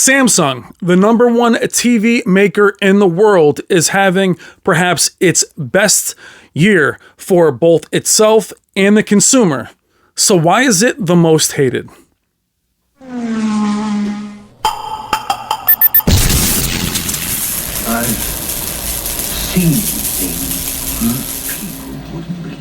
Samsung, the number one TV maker in the world, is having perhaps its best year for both itself and the consumer. So why is it the most hated? I've seen things people wouldn't believe.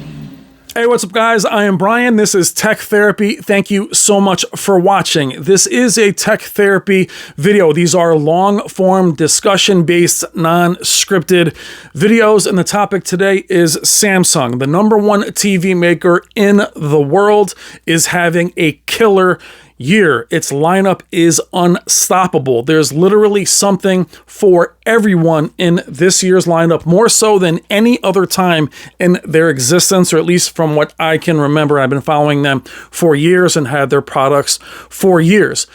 Hey, what's up, guys? I am Brian. This is Tech Therapy. Thank you so much for watching. This is a Tech Therapy video. These are long-form, discussion-based, non-scripted videos, and the topic today is Samsung. The number one TV maker in the world is having a killer year. Its lineup is unstoppable. There's literally something for everyone in this year's lineup, more so than any other time in their existence, or at least from what I can remember. I've been following them for years and had their products for years.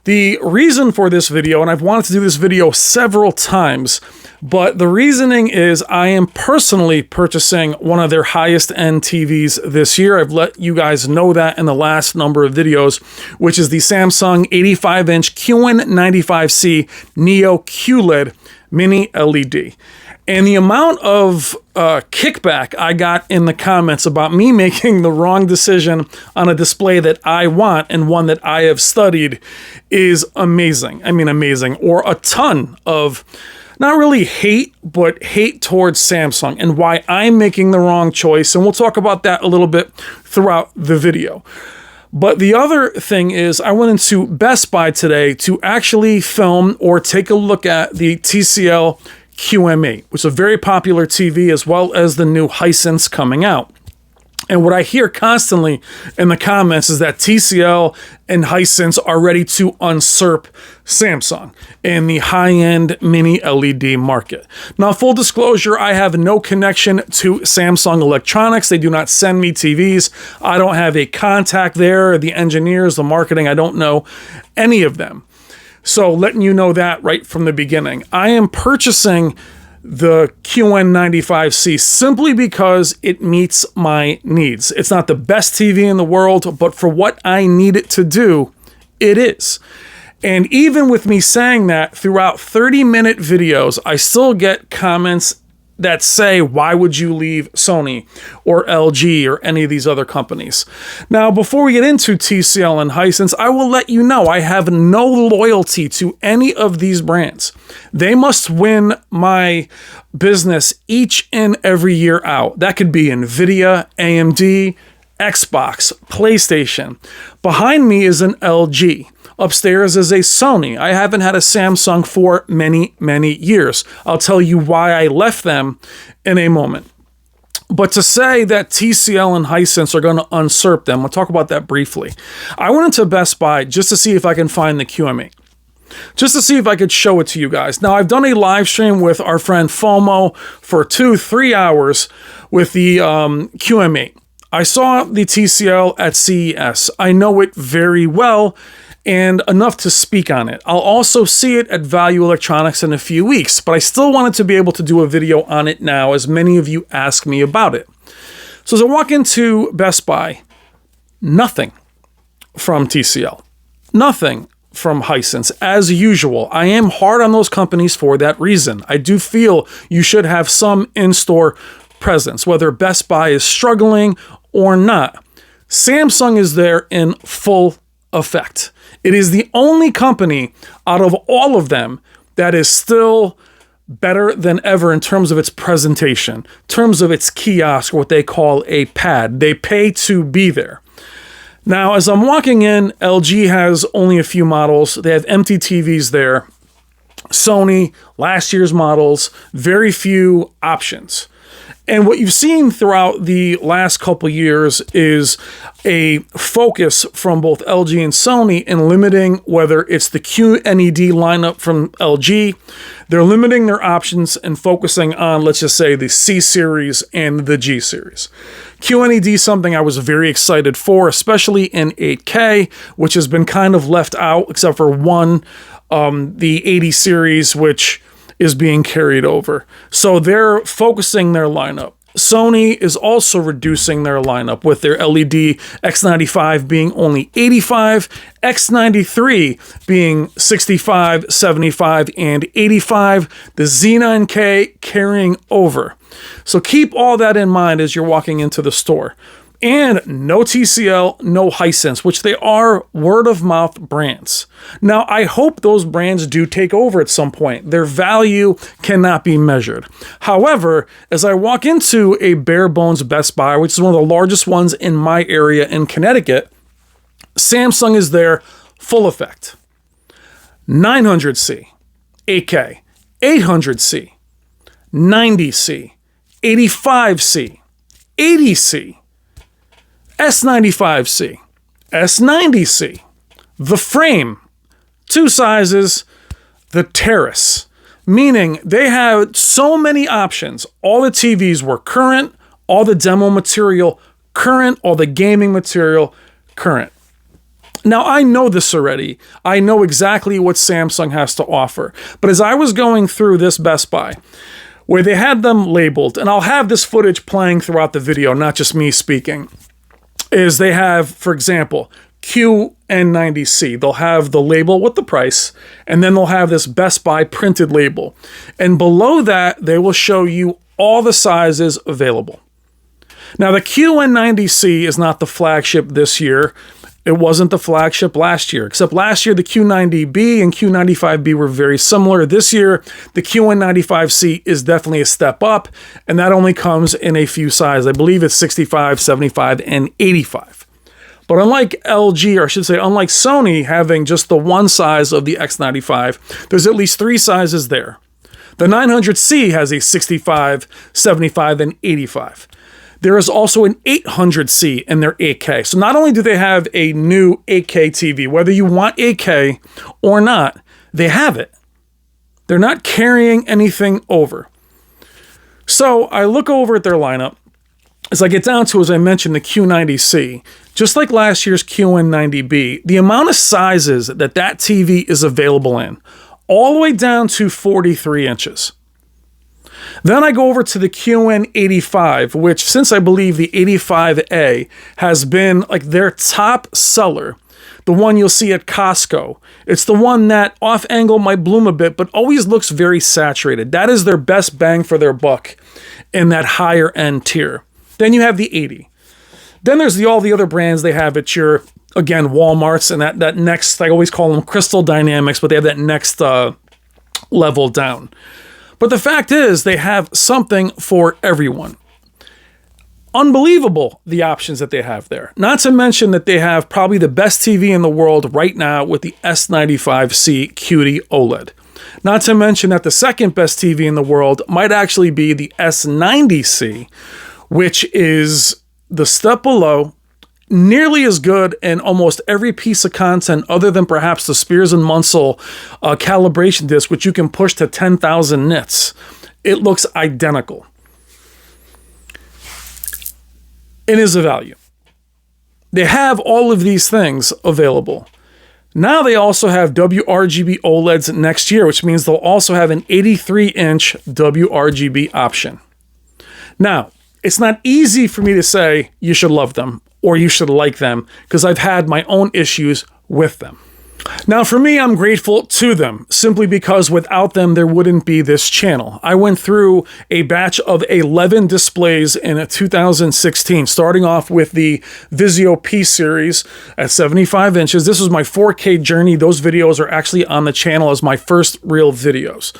The reason for this video, and I've wanted to do this video several times, but the reasoning is I am personally purchasing one of their highest end TVs this year. I've let you guys know that in the last number of videos, which is the Samsung 85-inch QN95C Neo QLED Mini LED. And the amount of kickback I got in the comments about me making the wrong decision on a display that I want and one that I have studied is amazing. I mean, amazing. Or a ton of not really hate, but hate towards Samsung and why I'm making the wrong choice. And we'll talk about that a little bit throughout the video. But the other thing is I went into Best Buy today to actually film or take a look at the TCL QM8, which is a very popular TV, as well as the new Hisense coming out. And what I hear constantly in the comments is that TCL and Hisense are ready to usurp Samsung in the high-end mini LED market. Now, full disclosure, I have no connection to Samsung Electronics. They do not send me TVs. I don't have a contact there, the engineers, the marketing. I don't know any of them. So letting you know that right from the beginning. I am purchasing the QN95C simply because it meets my needs. It's not the best TV in the world, but for what I need it to do, it is. And even with me saying that, throughout 30-minute videos, I still get comments that say, why would you leave Sony or LG or any of these other companies? Now, before we get into TCL and Hisense, I will let you know I have no loyalty to any of these brands. They must win my business each and every year out. That could be Nvidia, AMD, Xbox, PlayStation. Behind me is an LG. Upstairs is a Sony. I haven't had a Samsung for many, many years. I'll tell you why I left them in a moment. But to say that TCL and Hisense are going to usurp them, we'll talk about that briefly. I went into Best Buy just to see if I can find the QM8. Just to see if I could show it to you guys. Now, I've done a live stream with our friend FOMO for 2-3 hours with the QM8. I saw the TCL at CES. I know it very well and enough to speak on it. I'll also see it at Value Electronics in a few weeks, but I still wanted to be able to do a video on it now, as many of you ask me about it. So as I walk into Best Buy, nothing from TCL, nothing from Hisense, as usual. I am hard on those companies for that reason. I do feel you should have some in-store presence, whether Best Buy is struggling or not. Samsung is there in full effect. It is the only company out of all of them that is still better than ever in terms of its presentation, in terms of its kiosk, what they call a pad. They pay to be there. Now, as I'm walking in, LG has only a few models. They have empty TVs there. Sony, last year's models, very few options. And what you've seen throughout the last couple years is a focus from both LG and Sony in limiting whether it's the QNED lineup from LG. They're limiting their options and focusing on, let's just say, the C series and the G series. QNED is something I was very excited for, especially in 8K, which has been kind of left out, except for one, the 80 series, which is being carried over. So they're focusing their lineup. Sony is also reducing their lineup with their LED X95 being only 85, X93 being 65, 75, and 85, the Z9K carrying over. So keep all that in mind as you're walking into the store. And no TCL, no Hisense, which they are word-of-mouth brands. Now, I hope those brands do take over at some point. Their value cannot be measured. However, as I walk into a bare bones Best Buy, which is one of the largest ones in my area in Connecticut, Samsung is there, full effect. 900C, 8K, 800C, 90C, 85C, 80C, S95C, S90C, the frame, 2 sizes, the terrace, meaning they had so many options. All the TVs were current, all the demo material current, all the gaming material current. Now, I know this already. I know exactly what Samsung has to offer. But as I was going through this Best Buy, where they had them labeled, and I'll have this footage playing throughout the video, not just me speaking, is they have, for example, QN90C. They'll have the label with the price, and then they'll have this Best Buy printed label. And below that, they will show you all the sizes available. Now, the QN90C is not the flagship this year. It wasn't the flagship last year, except last year the Q90B and Q95B were very similar. This year, the QN95C is definitely a step up, and that only comes in a few sizes. I believe it's 65, 75, and 85. But unlike LG, or I should say unlike Sony having just the one size of the X95, there's at least 3 sizes there. The 900C has a 65, 75, and 85. There is also an 800C in their 8K. So not only do they have a new 8K TV, whether you want 8K or not, they have it. They're not carrying anything over. So I look over at their lineup. As I get down to, as I mentioned, the Q90C, just like last year's QN90B, the amount of sizes that TV is available in, all the way down to 43 inches. Then I go over to the QN85, which, since I believe the 85A has been like their top seller, the one you'll see at Costco. It's the one that off angle might bloom a bit, but always looks very saturated. That is their best bang for their buck in that higher end tier. Then you have the 80. Then there's all the other brands they have at your, again, Walmarts, and that next, I always call them Crystal Dynamics, but they have that next level down. But the fact is, they have something for everyone. Unbelievable, the options that they have there. Not to mention that they have probably the best TV in the world right now with the S95C QD OLED. Not to mention that the second best TV in the world might actually be the S90C, which is the step below, nearly as good in almost every piece of content other than perhaps the Spears and Munsell calibration disc, which you can push to 10,000 nits. It looks identical. It is a value. They have all of these things available. Now they also have WRGB OLEDs next year, which means they'll also have an 83-inch WRGB option. Now, it's not easy for me to say you should love them or you should like them, because I've had my own issues with them. Now, for me, I'm grateful to them, simply because without them, there wouldn't be this channel. I went through a batch of 11 displays in 2016, starting off with the Vizio P series at 75 inches. This was my 4K journey. Those videos are actually on the channel as my first real videos.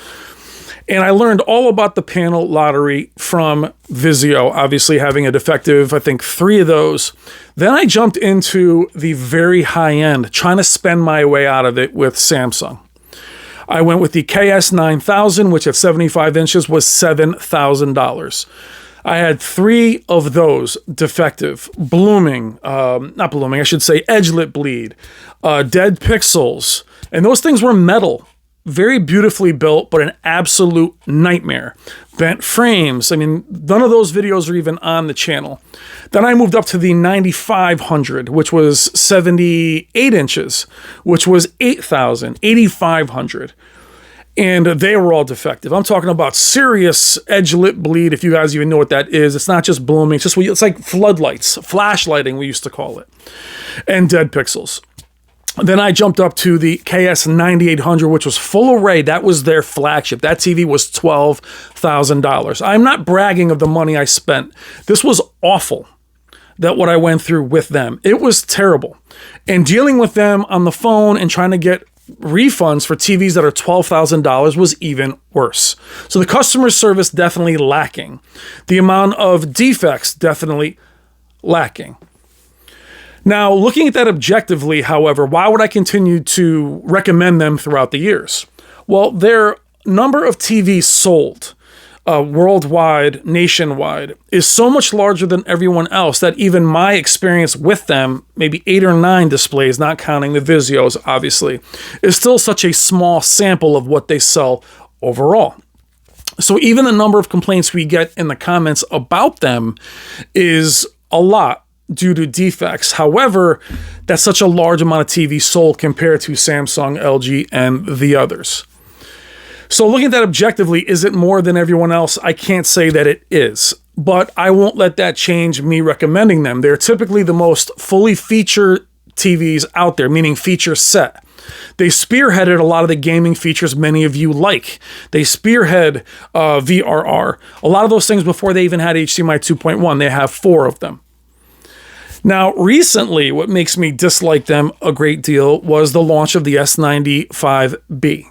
And I learned all about the panel lottery from Vizio, obviously having a defective, I think, 3 of those. Then I jumped into the very high end, trying to spend my way out of it with Samsung. I went with the KS9000, which at 75 inches was $7,000. I had 3 of those defective, not blooming, I should say edge-lit bleed, dead pixels, and those things were metal. Very beautifully built, but an absolute nightmare. Bent frames. I mean, none of those videos are even on the channel. Then I moved up to the 9500, which was 78 inches, which was $8,000, $8,500. and they were all defective. I'm talking about serious edge lip bleed, if you guys even know what that is. It's not just blooming, it's like floodlights, flashlighting, we used to call it, and dead pixels. Then I jumped up to the KS9800, which was full array. That was their flagship. That TV was $12,000. I'm not bragging of the money I spent. This was awful, that what I went through with them. It was terrible. And dealing with them on the phone and trying to get refunds for TVs that are $12,000 was even worse. So the customer service definitely lacking. The amount of defects definitely lacking. Now, looking at that objectively, however, why would I continue to recommend them throughout the years? Well, their number of TVs sold worldwide, nationwide, is so much larger than everyone else that even my experience with them, maybe 8 or 9 displays, not counting the Vizios, obviously, is still such a small sample of what they sell overall. So even the number of complaints we get in the comments about them is a lot due to defects. However, that's such a large amount of TV sold compared to Samsung, LG, and the others. So looking at that objectively, is it more than everyone else? I can't say that it is, but I won't let that change me recommending them. They're typically the most fully featured TVs out there, meaning feature set. They spearheaded a lot of the gaming features many of you like. They spearhead VRR. A lot of those things before they even had HDMI 2.1. They have 4 of them. Now, recently, what makes me dislike them a great deal was the launch of the S95B.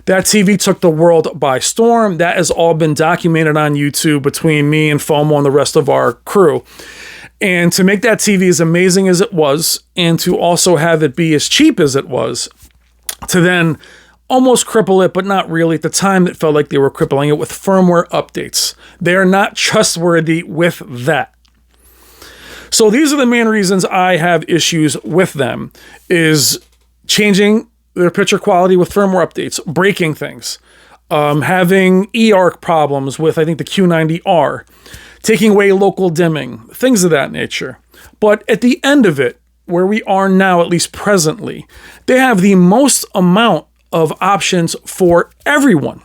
That TV took the world by storm. That has all been documented on YouTube between me and FOMO and the rest of our crew. And to make that TV as amazing as it was, and to also have it be as cheap as it was, to then almost cripple it, but not really. At the time, it felt like they were crippling it with firmware updates. They are not trustworthy with that. So these are the main reasons I have issues with them, is changing their picture quality with firmware updates, breaking things, having eARC problems with, I think, the Q90R, taking away local dimming, things of that nature. But at the end of it, where we are now, at least presently, they have the most amount of options for everyone,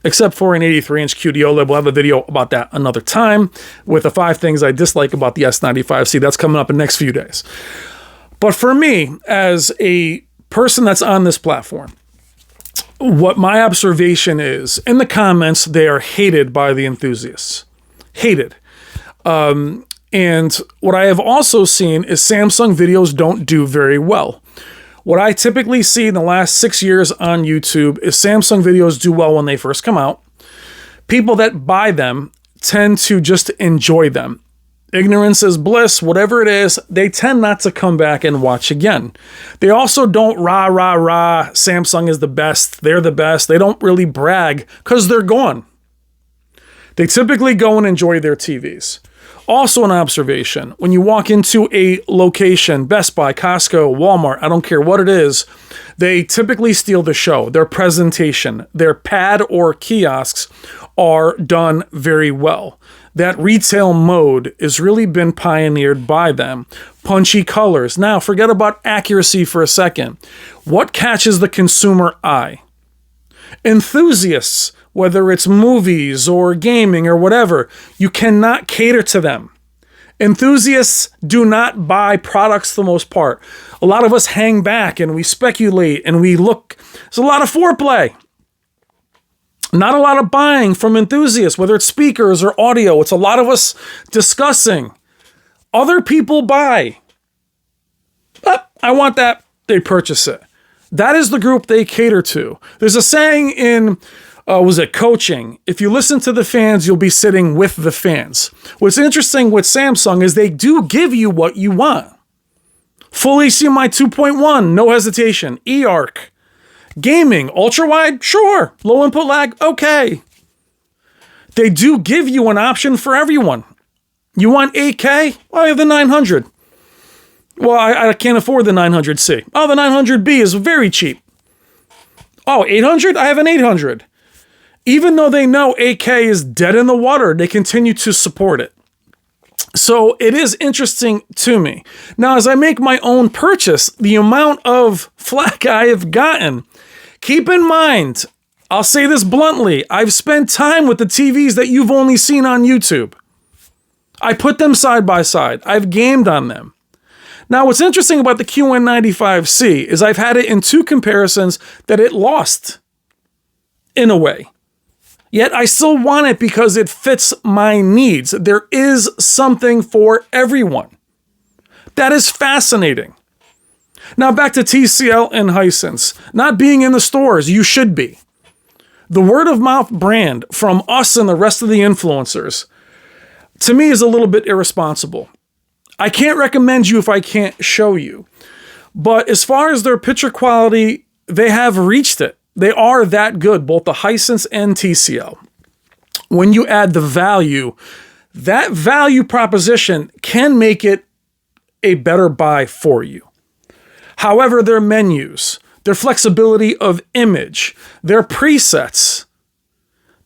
except for an 83-inch QD OLED. We'll have a video about that another time with the 5 things I dislike about the S95C. That's coming up in the next few days. But for me, as a person that's on this platform, what my observation is, in the comments, they are hated by the enthusiasts. Hated. And what I have also seen is Samsung videos don't do very well. What I typically see in the last 6 years on YouTube is Samsung videos do well when they first come out. People that buy them tend to just enjoy them. Ignorance is bliss, whatever it is, they tend not to come back and watch again. They also don't rah, Samsung is the best, they're the best. They don't really brag because they're gone. They typically go and enjoy their TVs. Also an observation, when you walk into a location, Best Buy, Costco, Walmart, I don't care what it is, they typically steal the show. Their presentation, their pad or kiosks are done very well. That retail mode has really been pioneered by them. Punchy colors. Now, forget about accuracy for a second. What catches the consumer eye? Enthusiasts, whether it's movies or gaming or whatever, you cannot cater to them. Enthusiasts do not buy products for the most part. A lot of us hang back and we speculate and we look. There's a lot of foreplay. Not a lot of buying from enthusiasts, whether it's speakers or audio. It's a lot of us discussing. Other people buy. I want that. They purchase it. That is the group they cater to. There's a saying in, coaching? If you listen to the fans, you'll be sitting with the fans. What's interesting with Samsung is they do give you what you want. Full HDMI 2.1, no hesitation. eARC. Gaming, ultra-wide, sure. Low input lag, okay. They do give you an option for everyone. You want 8K? Well, I have the 900. Well, I can't afford the 900C. Oh, the 900B is very cheap. Oh, 800? I have an 800. Even though they know 8K is dead in the water, they continue to support it. So it is interesting to me. Now, as I make my own purchase, the amount of flack I have gotten, keep in mind, I'll say this bluntly. I've spent time with the TVs that you've only seen on YouTube. I put them side by side. I've gamed on them. Now, what's interesting about the QN95C is I've had it in two comparisons that it lost, in a way. Yet I still want it because it fits my needs. There is something for everyone. That is fascinating. Now back to TCL and Hisense. Not being in the stores, you should be. The word of mouth brand from us and the rest of the influencers, to me, is a little bit irresponsible. I can't recommend you if I can't show you. But as far as their picture quality, they have reached it. They are that good, both the Hisense and TCL. When you add the value, that value proposition can make it a better buy for you. However, their menus, their flexibility of image, their presets,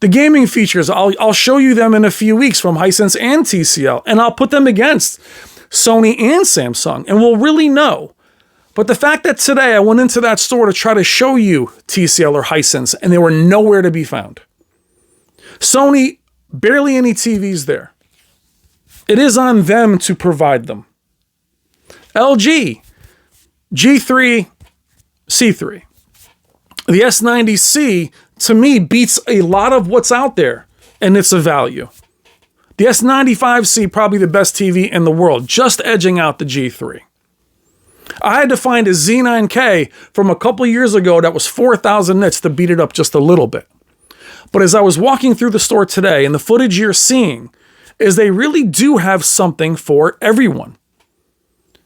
the gaming features, I'll show you them in a few weeks from Hisense and TCL, and I'll put them against Sony and Samsung, and we'll really know. But the fact that today I went into that store to try to show you TCL or Hisense, and they were nowhere to be found. Sony, barely any TVs there. It is on them to provide them. LG, G3, C3. The S90C, to me, beats a lot of what's out there, and it's a value. The S95C, probably the best TV in the world, just edging out the G3. I had to find a Z9K from a couple years ago that was 4,000 nits to beat it up just a little bit. But as I was walking through the store today, and the footage you're seeing is they really do have something for everyone.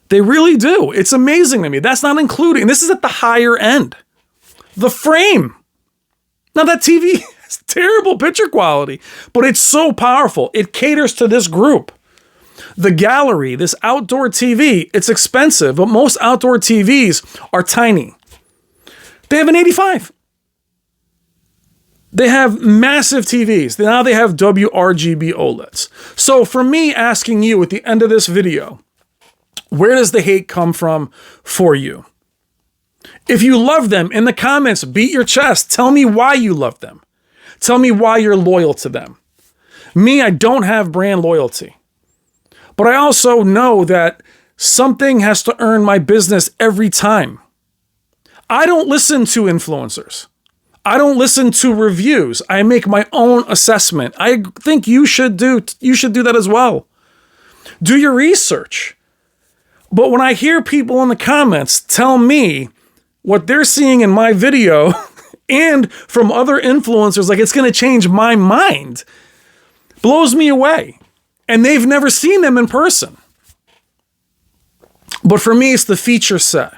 They really do. It's amazing to me. That's not including, this is at the higher end. The frame. Now that TV has terrible picture quality, but it's so powerful. It caters to this group. The gallery, this outdoor TV, it's expensive, but most outdoor TVs are tiny. They have an 85. They have massive TVs. Now they have WRGB OLEDs. So for me asking you at the end of this video, where does the hate come from for you? If you love them, in the comments, beat your chest. Tell me why you love them. Tell me why you're loyal to them. Me, I don't have brand loyalty. But I also know that something has to earn my business every time. I don't listen to influencers. I don't listen to reviews. I make my own assessment. I think you should do that as well. Do your research. But when I hear people in the comments tell me what they're seeing in my video and from other influencers, like it's going to change my mind, blows me away. And they've never seen them in person. But for me, it's the feature set.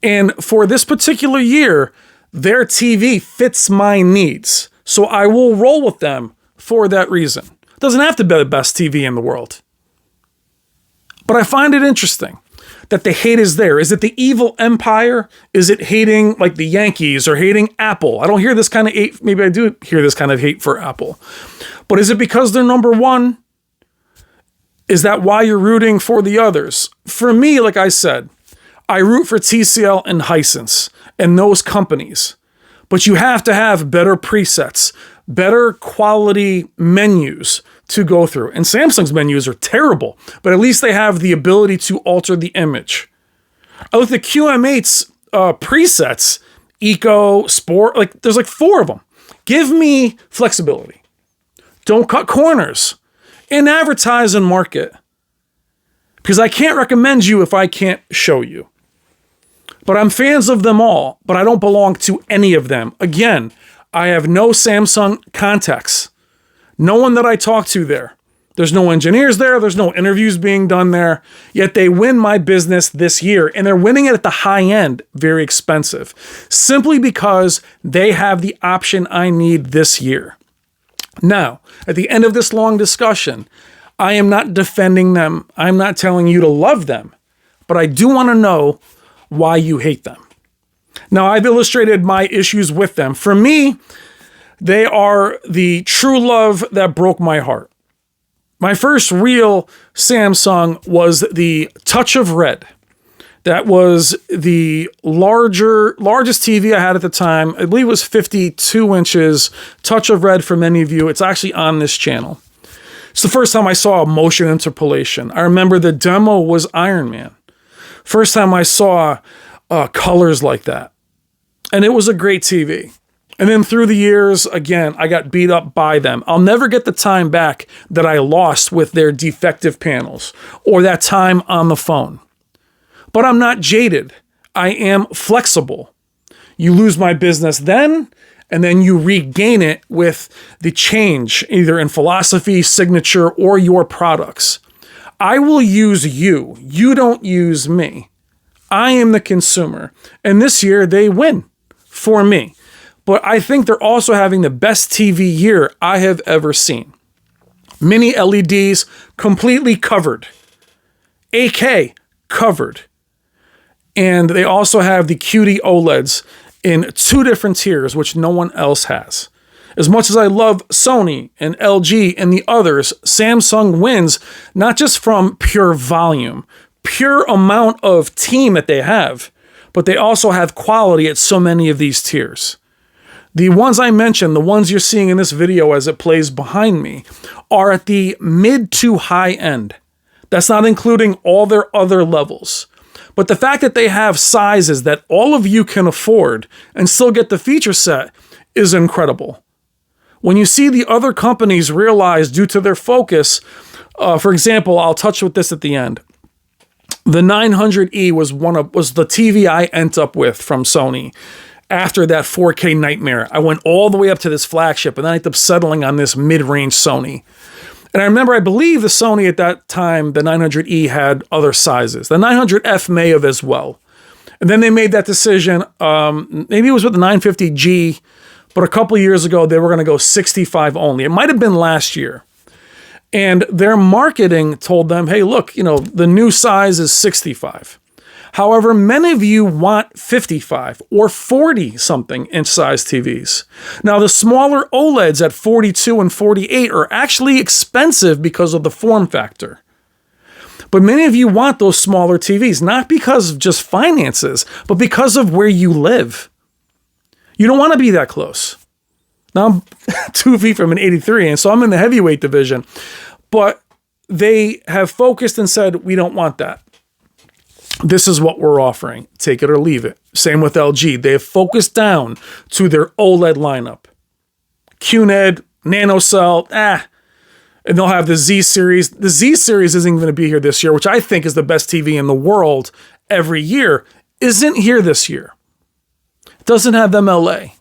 And for this particular year, their TV fits my needs. So I will roll with them for that reason. It doesn't have to be the best TV in the world. But I find it interesting that the hate is there. Is it the evil empire? Is it hating like the Yankees or hating Apple? I don't hear this kind of hate. Maybe I do hear this kind of hate for Apple. But is it because they're number one? Is that why you're rooting for the others? For me, like I said, I root for TCL and Hisense and those companies. But you have to have better presets, better quality menus to go through. And Samsung's menus are terrible, but at least they have the ability to alter the image. I look at QM8's presets, Eco, Sport, like there's like 4 of them. Give me flexibility. Don't cut corners. And advertise and market. Because I can't recommend you if I can't show you. But I'm fans of them all, but I don't belong to any of them. Again, I have no Samsung contacts. No one that I talk to there. There's no engineers there. There's no interviews being done there. Yet they win my business this year. And they're winning it at the high end, very expensive. Simply because they have the option I need this year. Now, at the end of this long discussion, I am not defending them. I'm not telling you to love them. But I do want to know why you hate them. Now, I've illustrated my issues with them. For me, they are the true love that broke my heart. My first real Samsung was the Touch of Red. That was the largest TV I had at the time. I believe it was 52 inches, touch of red for many of you. It's actually on this channel. It's the first time I saw a motion interpolation. I remember the demo was Iron Man. First time I saw colors like that. And it was a great TV. And then through the years, again, I got beat up by them. I'll never get the time back that I lost with their defective panels or that time on the phone. But I'm not jaded. I am flexible. You lose my business then, and then you regain it with the change, either in philosophy, signature, or your products. I will use you. You don't use me. I am the consumer. And this year, they win for me. But I think they're also having the best TV year I have ever seen. Mini LEDs completely covered. 8K covered. And they also have the QD OLEDs in 2 different tiers, which no one else has. As much as I love Sony and LG and the others, Samsung wins not just from pure volume, pure amount of team that they have, but they also have quality at so many of these tiers. The ones I mentioned, the ones you're seeing in this video as it plays behind me, are at the mid to high end. That's not including all their other levels. But the fact that they have sizes that all of you can afford and still get the feature set is incredible. When you see the other companies realize due to their focus, for example, I'll touch with this at the end. The 900E was the TV I ended up with from Sony. After that 4K nightmare, I went all the way up to this flagship, and then I ended up settling on this mid-range Sony. And I remember, I believe the Sony at that time, the 900E had other sizes. The 900F may have as well. And then they made that decision, maybe it was with the 950G, but a couple years ago, they were going to go 65 only. It might have been last year. And their marketing told them, hey, look, the new size is 65. However, many of you want 55 or 40-something inch size TVs. Now, the smaller OLEDs at 42 and 48 are actually expensive because of the form factor. But many of you want those smaller TVs, not because of just finances, but because of where you live. You don't want to be that close. Now, I'm 2 feet from an 83, and so I'm in the heavyweight division. But they have focused and said, we don't want that. This is what we're offering. Take it or leave it. Same with LG. They have focused down to their OLED lineup. QNED, NanoCell, and they'll have the Z series. The Z series isn't going to be here this year, which I think is the best TV in the world every year. Isn't here this year. It doesn't have MLA.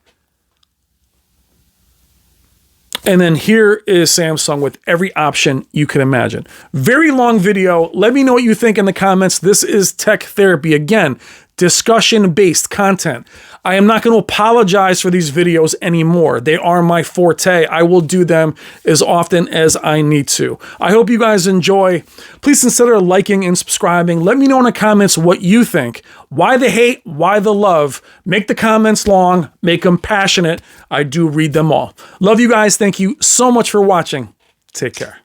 And then here is Samsung with every option you can imagine. Very long video. Let me know what you think in the comments. This is Tech Therapy. Again, discussion-based content. I am not going to apologize for these videos anymore. They are my forte. I will do them as often as I need to. I hope you guys enjoy. Please consider liking and subscribing. Let me know in the comments what you think. Why the hate? Why the love? Make the comments long. Make them passionate. I do read them all. Love you guys. Thank you so much for watching. Take care.